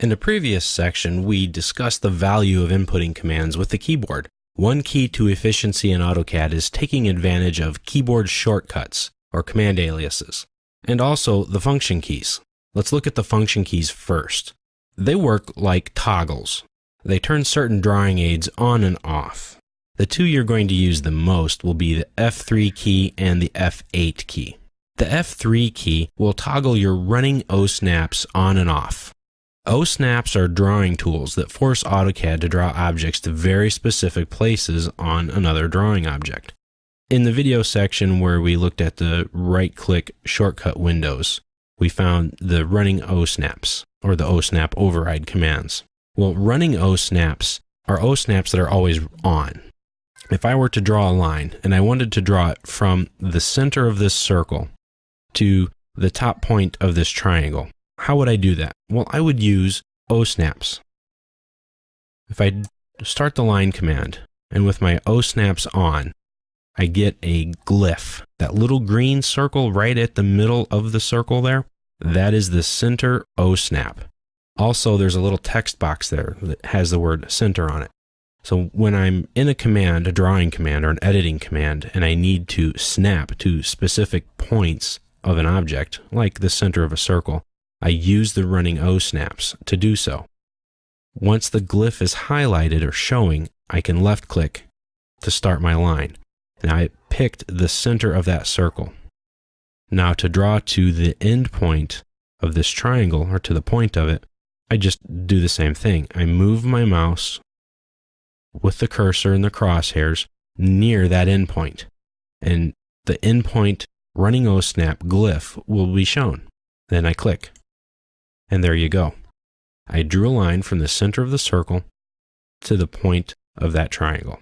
In the previous section, we discussed the value of inputting commands with the keyboard. One key to efficiency in AutoCAD is taking advantage of keyboard shortcuts, or command aliases, and also the function keys. Let's look at the function keys first. They work like toggles. They turn certain drawing aids on and off. The two you're going to use the most will be the F3 key and the F8 key. The F3 key will toggle your running O-snaps on and off. O-snaps are drawing tools that force AutoCAD to draw objects to very specific places on another drawing object. In the video section where we looked at the right-click shortcut windows, we found the running O-snaps, or the O-snap override commands. Well, running O-snaps are O-snaps that are always on. If I were to draw a line, and I wanted to draw it from the center of this circle to the top point of this triangle, how would I do that? Well, I would use O-snaps. If I start the line command, and with my O-snaps on, I get a glyph. That little green circle right at the middle of the circle there, that is the center O-snap. Also, there's a little text box there that has the word center on it. So when I'm in a command, a drawing command or an editing command, and I need to snap to specific points of an object, like the center of a circle, I use the running O-snaps to do so. Once the glyph is highlighted or showing, I can left click to start my line. Now I picked the center of that circle. Now to draw to the end point of this triangle, or to the point of it, I just do the same thing. I move my mouse with the cursor and the crosshairs near that endpoint, and the endpoint running O-snap glyph will be shown. Then I click, and there you go. I drew a line from the center of the circle to the point of that triangle.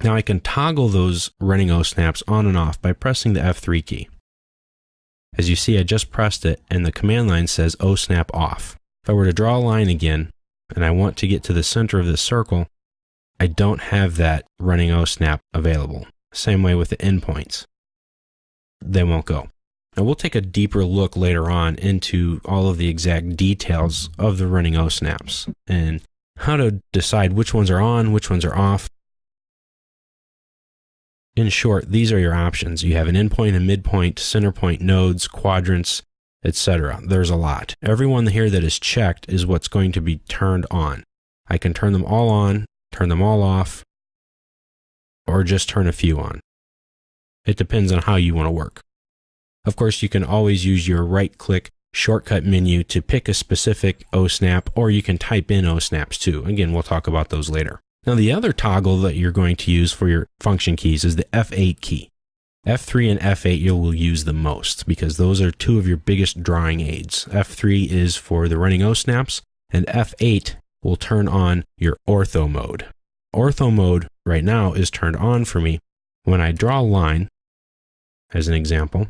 Now I can toggle those running O-snaps on and off by pressing the F3 key. As you see, I just pressed it, and the command line says O-snap off. If I were to draw a line again, and I want to get to the center of this circle, I don't have that running O-snap available. Same way with the endpoints. They won't go. Now we'll take a deeper look later on into all of the exact details of the running O-snaps and how to decide which ones are on, which ones are off. In short, these are your options. You have an endpoint, a midpoint, center point, nodes, quadrants, etc. There's a lot. Every one here that is checked is what's going to be turned on. I can turn them all on, turn them all off, or just turn a few on. It depends on how you want to work. Of course, you can always use your right-click shortcut menu to pick a specific O-snap, or you can type in O-snaps too. Again, we'll talk about those later. Now, the other toggle that you're going to use for your function keys is the F8 key. F3 and F8 you will use the most because those are two of your biggest drawing aids. F3 is for the running O-snaps, and F8 will turn on your ortho mode. Ortho mode right now is turned on for me. When I draw a line, as an example,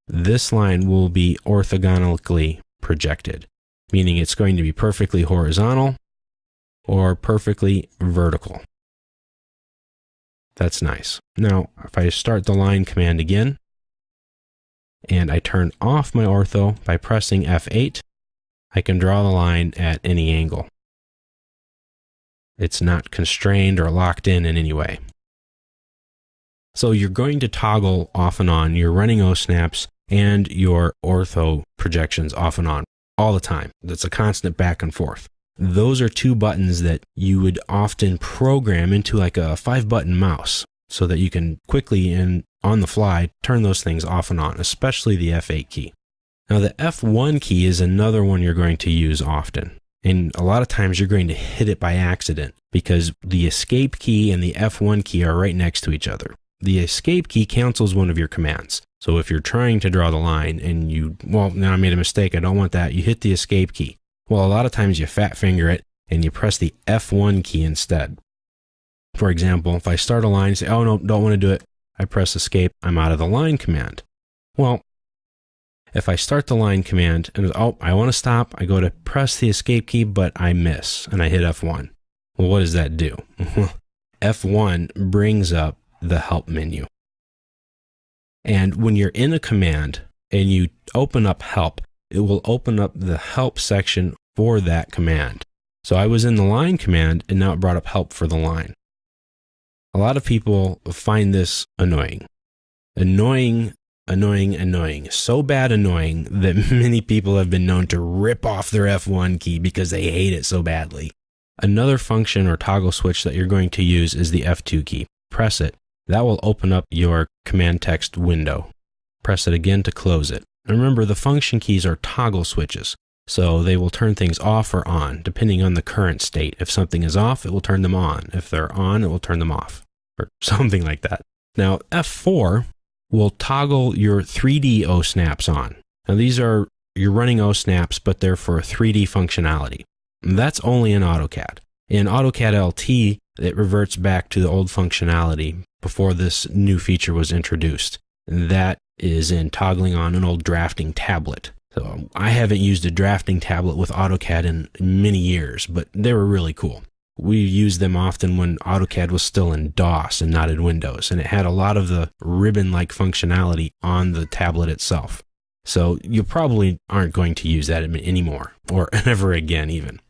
this line will be orthogonally projected, meaning it's going to be perfectly horizontal or perfectly vertical. That's nice. Now, if I start the line command again, and I turn off my ortho by pressing F8, I can draw the line at any angle. It's not constrained or locked in any way. So you're going to toggle off and on your running O-snaps and your ortho projections off and on all the time. That's a constant back and forth. Those are two buttons that you would often program into like a 5-button mouse so that you can quickly and on the fly turn those things off and on, especially the F8 key. Now the F1 key is another one you're going to use often. And a lot of times you're going to hit it by accident because the escape key and the F1 key are right next to each other. The escape key cancels one of your commands. So if you're trying to draw the line and now I made a mistake, I don't want that, you hit the escape key. Well, a lot of times you fat finger it and you press the F1 key instead. For example, if I start a line and say, oh no, don't want to do it, I press escape, I'm out of the line command. Well, if I start the line command and I want to stop, I go to press the escape key, but I miss and I hit F1. Well, what does that do? F1 brings up the help menu. And when you're in a command and you open up help, it will open up the help section for that command. So I was in the line command, and now it brought up help for the line. A lot of people find this annoying. Annoying. So bad annoying that many people have been known to rip off their F1 key because they hate it so badly. Another function or toggle switch that you're going to use is the F2 key. Press it. That will open up your command text window. Press it again to close it. And remember, the function keys are toggle switches, so they will turn things off or on depending on the current state. If something is off, it will turn them on. If they're on, it will turn them off, or something like that. Now, F4 will toggle your 3D O-snaps on. Now, these are, you're running O-snaps, but they're for 3D functionality. That's only in AutoCAD. In AutoCAD LT, it reverts back to the old functionality before this new feature was introduced. That is in toggling on an old drafting tablet. So I haven't used a drafting tablet with AutoCAD in many years, but they were really cool. We used them often when AutoCAD was still in DOS and not in Windows, and it had a lot of the ribbon-like functionality on the tablet itself. So you probably aren't going to use that anymore, or ever again even.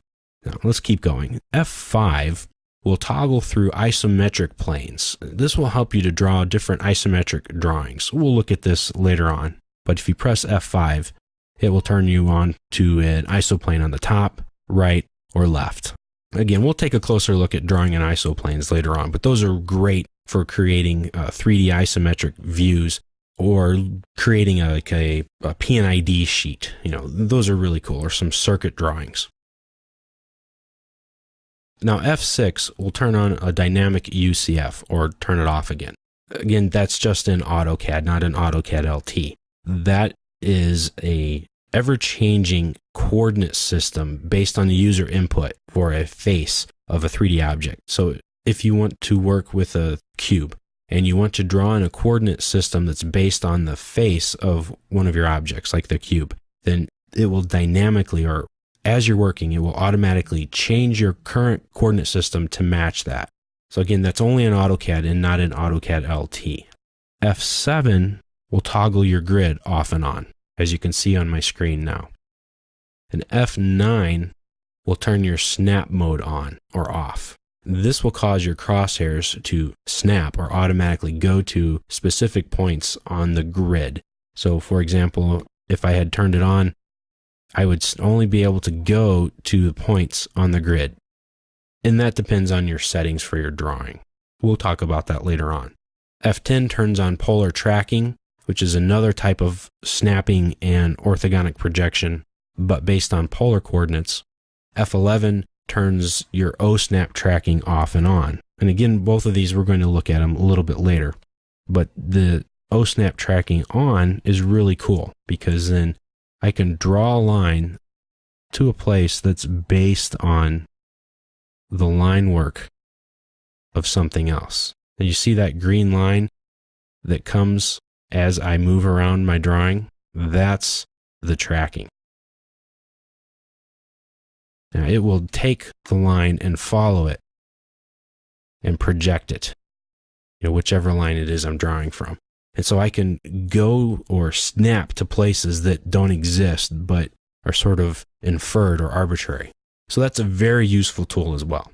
Now let's keep going. F5 will toggle through isometric planes. This will help you to draw different isometric drawings. We'll look at this later on, but if you press F5, it will turn you on to an isoplane on the top, right, or left. Again, we'll take a closer look at drawing in isoplanes later on, but those are great for creating 3D isometric views or creating a PNID sheet. You know, those are really cool, or some circuit drawings. Now, F6 will turn on a dynamic UCF or turn it off again. Again, that's just in AutoCAD, not in AutoCAD LT. That is a ever-changing coordinate system based on the user input for a face of a 3D object. So if you want to work with a cube and you want to draw in a coordinate system that's based on the face of one of your objects, like the cube, then it will dynamically, or as you're working, it will automatically change your current coordinate system to match that. So again, that's only in AutoCAD and not in AutoCAD LT. F7 will toggle your grid off and on, as you can see on my screen now. And F9 will turn your snap mode on or off. This will cause your crosshairs to snap or automatically go to specific points on the grid. So for example, if I had turned it on, I would only be able to go to the points on the grid. And that depends on your settings for your drawing. We'll talk about that later on. F10 turns on polar tracking, which is another type of snapping and orthogonic projection, but based on polar coordinates. F11 turns your O-snap tracking off and on. And again, both of these, we're going to look at them a little bit later. But the O-snap tracking on is really cool because then I can draw a line to a place that's based on the line work of something else. And you see that green line that comes as I move around my drawing? That's the tracking. Now it will take the line and follow it and project it, whichever line it is I'm drawing from. And so I can go or snap to places that don't exist but are sort of inferred or arbitrary. So that's a very useful tool as well.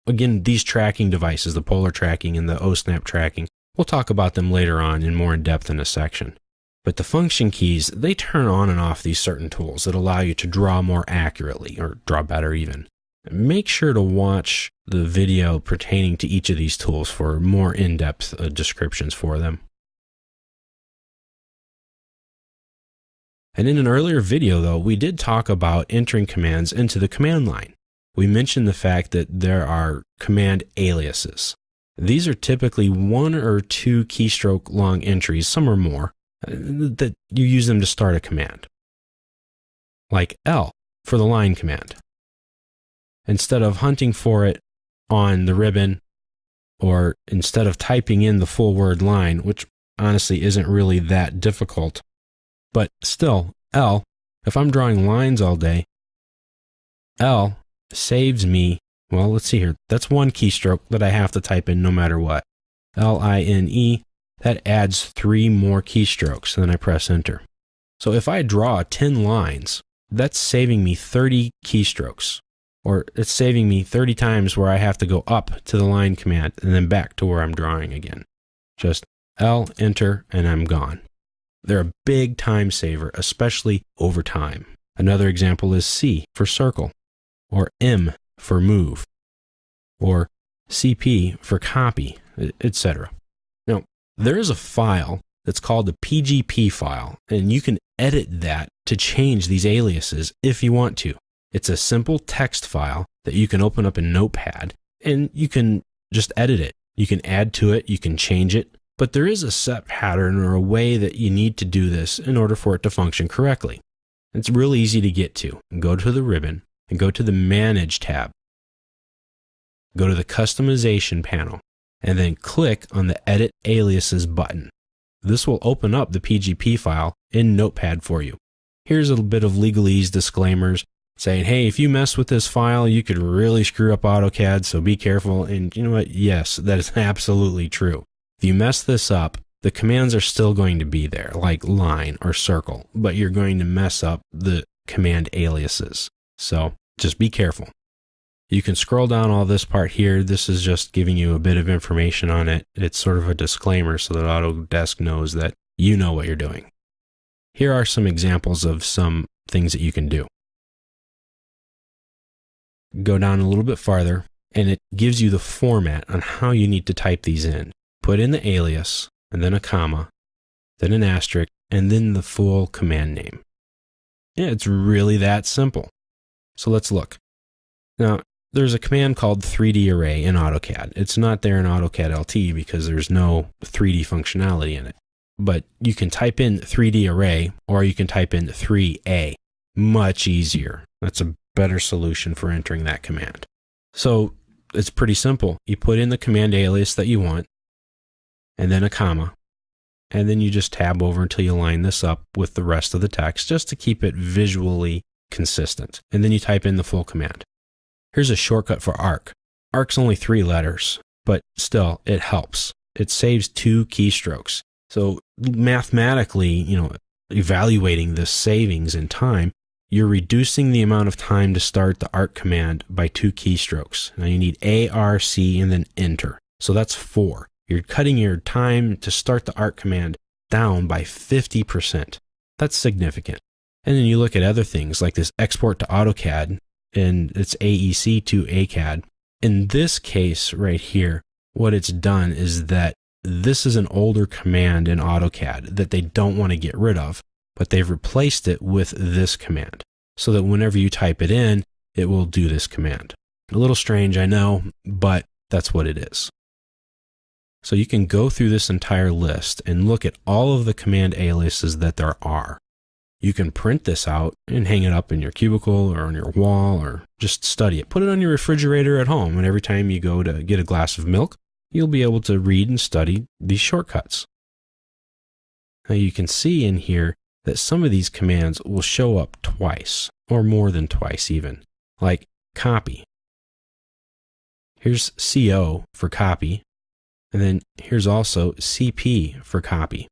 Again, these tracking devices, the polar tracking and the O-snap tracking, we'll talk about them later on in more in depth in a section. But the function keys, they turn on and off these certain tools that allow you to draw more accurately, or draw better even. Make sure to watch the video pertaining to each of these tools for more in-depth descriptions for them. And in an earlier video, though, we did talk about entering commands into the command line. We mentioned the fact that there are command aliases. These are typically 1 or 2 keystroke long entries, some or more, that you use them to start a command. Like L for the line command. Instead of hunting for it on the ribbon, or instead of typing in the full word line, which honestly isn't really that difficult, but still, L, if I'm drawing lines all day, L saves me, well, let's see here. That's 1 keystroke that I have to type in no matter what. L-I-N-E, that adds 3 more keystrokes, and then I press enter. So if I draw 10 lines that's saving me 30 keystrokes, or it's saving me 30 times where I have to go up to the line command and then back to where I'm drawing again. Just L, enter, and I'm gone. They're a big time saver, especially over time. Another example is C for circle, or M for move, or CP for copy, etc. Now, there is a file that's called the PGP file, and you can edit that to change these aliases if you want to. It's a simple text file that you can open up in Notepad, and you can just edit it. You can add to it, you can change it, but there is a set pattern or a way that you need to do this in order for it to function correctly. It's real easy to get to. Go to the ribbon and go to the Manage tab. Go to the Customization panel, and then click on the Edit Aliases button. This will open up the PGP file in Notepad for you. Here's a bit of legalese disclaimers saying, hey, if you mess with this file, you could really screw up AutoCAD, so be careful. And you know what? Yes, that is absolutely true. If you mess this up, the commands are still going to be there, like line or circle, but you're going to mess up the command aliases. So just be careful. You can scroll down all this part here. This is just giving you a bit of information on it. It's sort of a disclaimer so that Autodesk knows that you know what you're doing. Here are some examples of some things that you can do. Go down a little bit farther, and it gives you the format on how you need to type these in. Put in the alias, and then a comma, then an asterisk, and then the full command name. Yeah, it's really that simple. So let's look. Now, there's a command called 3D Array in AutoCAD. It's not there in AutoCAD LT because there's no 3D functionality in it. But you can type in 3D Array, or you can type in 3A. Much easier. That's a better solution for entering that command. So it's pretty simple. You put in the command alias that you want, and then a comma, and then you just tab over until you line this up with the rest of the text just to keep it visually consistent. And then you type in the full command. Here's a shortcut for arc. Arc's only 3 letters, but still, it helps. It saves 2 keystrokes. So mathematically, evaluating the savings in time, you're reducing the amount of time to start the arc command by 2 keystrokes. Now you need A, R, C, and then enter. So that's 4. You're cutting your time to start the arc command down by 50%. That's significant. And then you look at other things like this export to AutoCAD, and it's AEC to ACAD. In this case right here, what it's done is that this is an older command in AutoCAD that they don't want to get rid of, but they've replaced it with this command so that whenever you type it in, it will do this command. A little strange, I know, but that's what it is. So you can go through this entire list and look at all of the command aliases that there are. You can print this out and hang it up in your cubicle or on your wall or just study it. Put it on your refrigerator at home, and every time you go to get a glass of milk, you'll be able to read and study these shortcuts. Now you can see in here that some of these commands will show up twice, or more than twice even, like copy. Here's CO for copy, and then here's also CP for copy.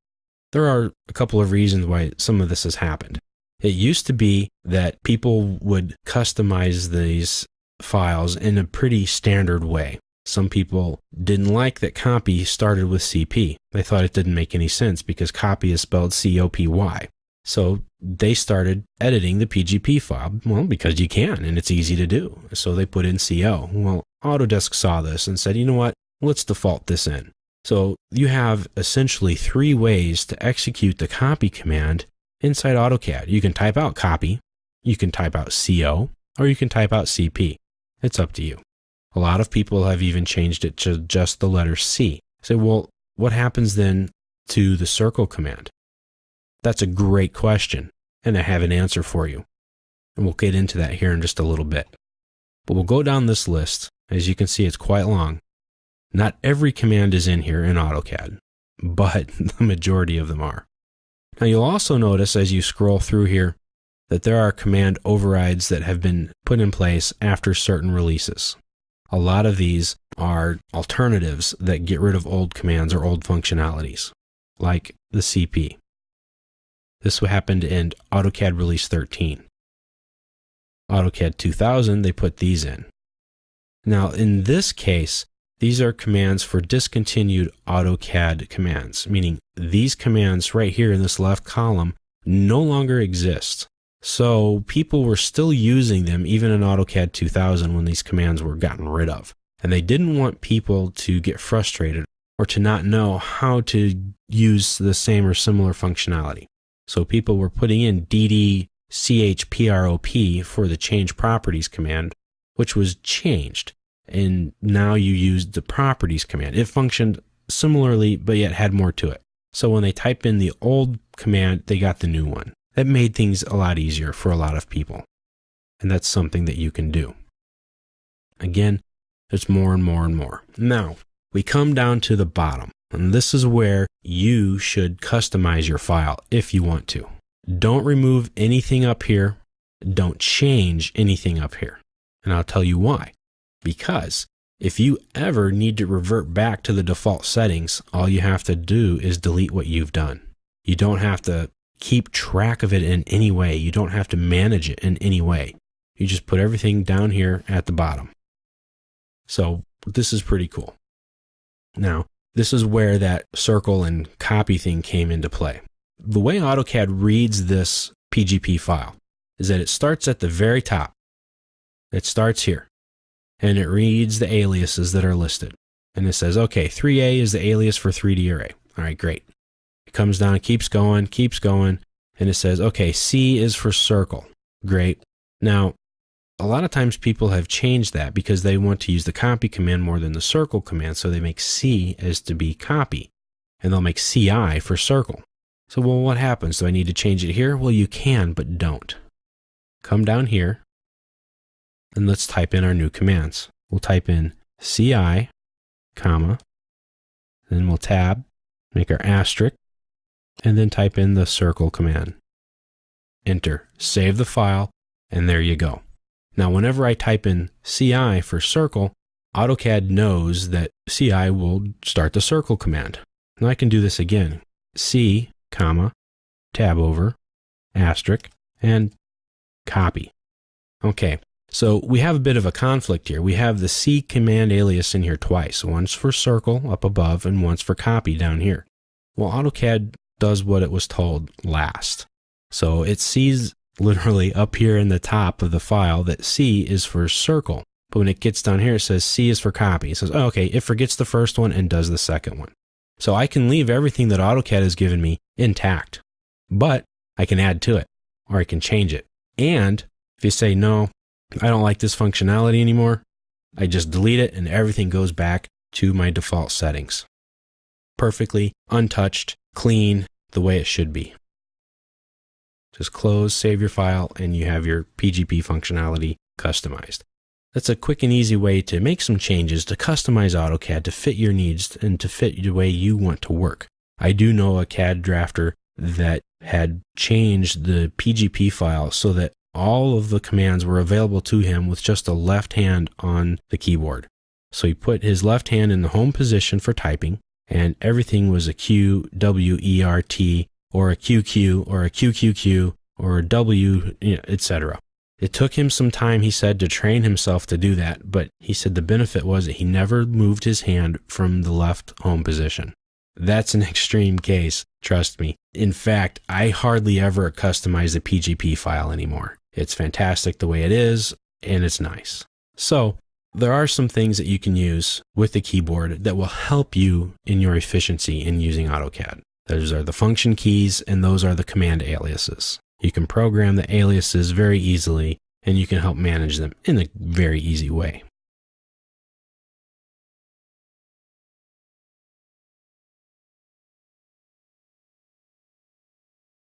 There are a couple of reasons why some of this has happened. It used to be that people would customize these files in a pretty standard way. Some people didn't like that copy started with CP. They thought it didn't make any sense because copy is spelled COPY. So they started editing the PGP file, well, because you can and it's easy to do. So they put in CO. Well, Autodesk saw this and said, you know what, let's default this in. So you have essentially 3 ways to execute the copy command inside AutoCAD. You can type out copy, you can type out CO, or you can type out CP. It's up to you. A lot of people have even changed it to just the letter C. Say, well, what happens then to the circle command? That's a great question, and I have an answer for you. And we'll get into that here in just a little bit. But we'll go down this list. As you can see, it's quite long. Not every command is in here in AutoCAD, but the majority of them are. Now you'll also notice as you scroll through here that there are command overrides that have been put in place after certain releases. A lot of these are alternatives that get rid of old commands or old functionalities, like the CP. This happened in AutoCAD Release 13. AutoCAD 2000, they put these in. Now, in this case, these are commands for discontinued AutoCAD commands, meaning these commands right here in this left column no longer exist. So people were still using them even in AutoCAD 2000 when these commands were gotten rid of. And they didn't want people to get frustrated or to not know how to use the same or similar functionality. So people were putting in ddchprop for the change properties command, which was changed. And now you used the properties command. It functioned similarly, but yet had more to it. So when they type in the old command, they got the new one. That made things a lot easier for a lot of people. And that's something that you can do. Again, there's more and more and more. Now, we come down to the bottom, and this is where you should customize your file if you want to. Don't remove anything up here. Don't change anything up here. And I'll tell you why. Because if you ever need to revert back to the default settings, all you have to do is delete what you've done. You don't have to keep track of it in any way. You don't have to manage it in any way. You just put everything down here at the bottom. So this is pretty cool. Now, this is where that circle and copy thing came into play. The way AutoCAD reads this PGP file is that it starts at the very top. It starts here. And it reads the aliases that are listed. And it says, okay, 3A is the alias for 3D array. All right, great. It comes down, keeps going, and it says, okay, C is for circle. Great. Now, a lot of times people have changed that because they want to use the copy command more than the circle command, so they make C as to be copy, and they'll make CI for circle. So, well, what happens? Do I need to change it here? Well, you can, but don't. Come down here. And let's type in our new commands. We'll type in CI, comma, then we'll tab, make our asterisk, and then type in the circle command. Enter, save the file, and there you go. Now, whenever I type in CI for circle, AutoCAD knows that CI will start the circle command. Now I can do this again. C, comma, tab over, asterisk, and copy. Okay. So we have a bit of a conflict here. We have the C command alias in here twice. Once for circle up above and once for copy down here. Well, AutoCAD does what it was told last. So it sees literally up here in the top of the file that C is for circle. But when it gets down here, it says C is for copy. It says, oh, okay, it forgets the first one and does the second one. So I can leave everything that AutoCAD has given me intact, but I can add to it or I can change it. And if you say, no, I don't like this functionality anymore, I just delete it and everything goes back to my default settings. Perfectly untouched, clean, the way it should be. Just close, save your file, and you have your PGP functionality customized. That's a quick and easy way to make some changes to customize AutoCAD to fit your needs and to fit the way you want to work. I do know a CAD drafter that had changed the PGP file so that all of the commands were available to him with just a left hand on the keyboard. So he put his left hand in the home position for typing, and everything was a Q, W, E, R, T, or a QQ, or a QQQ, or a W, etc. It took him some time, he said, to train himself to do that, but he said the benefit was that he never moved his hand from the left home position. That's an extreme case, trust me. In fact, I hardly ever customize the PGP file anymore. It's fantastic the way it is, and it's nice. So, there are some things that you can use with the keyboard that will help you in your efficiency in using AutoCAD. Those are the function keys, and those are the command aliases. You can program the aliases very easily, and you can help manage them in a very easy way.